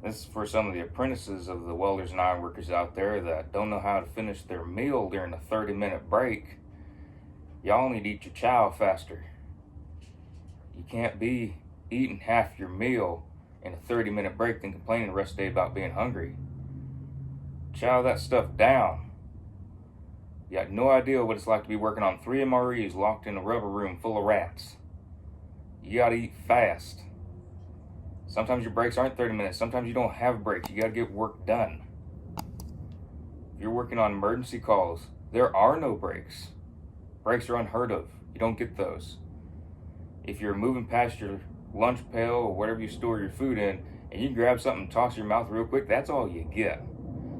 This is for some of the apprentices of the welders and ironworkers out there that don't know how to finish their meal during a 30-minute break. Y'all need to eat your chow faster. You can't be eating half your meal in a 30-minute break then complaining the rest of the day about being hungry. Chow that stuff down. You got no idea what it's like to be working on 3 MREs locked in a rubber room full of rats. You gotta eat fast. Sometimes your breaks aren't 30 minutes. Sometimes you don't have breaks. You gotta get work done. If you're working on emergency calls, there are no breaks. Breaks are unheard of. You don't get those. If you're moving past your lunch pail or whatever you store your food in, and you can grab something and toss your mouth real quick, that's all you get.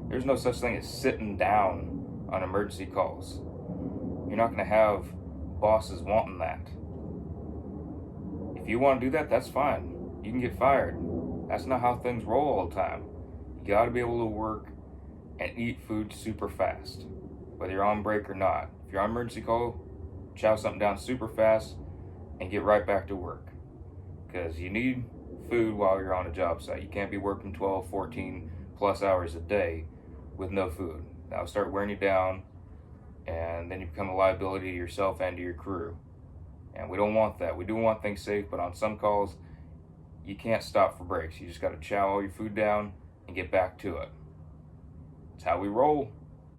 There's no such thing as sitting down on emergency calls. You're not gonna have bosses wanting that. If you want to do that, that's fine. You can get fired. That's not how things roll all the time. You got to be able to work and eat food super fast, whether you're on break or not. If you're on emergency call, chow something down super fast and get right back to work, because you need food while you're on a job site. You can't be working 12, 14 plus hours a day with no food. That'll start wearing you down, and then you become a liability to yourself and to your crew. And we don't want that. We do want things safe, but on some calls, you can't stop for breaks. You just got to chow all your food down and get back to it. It's how we roll.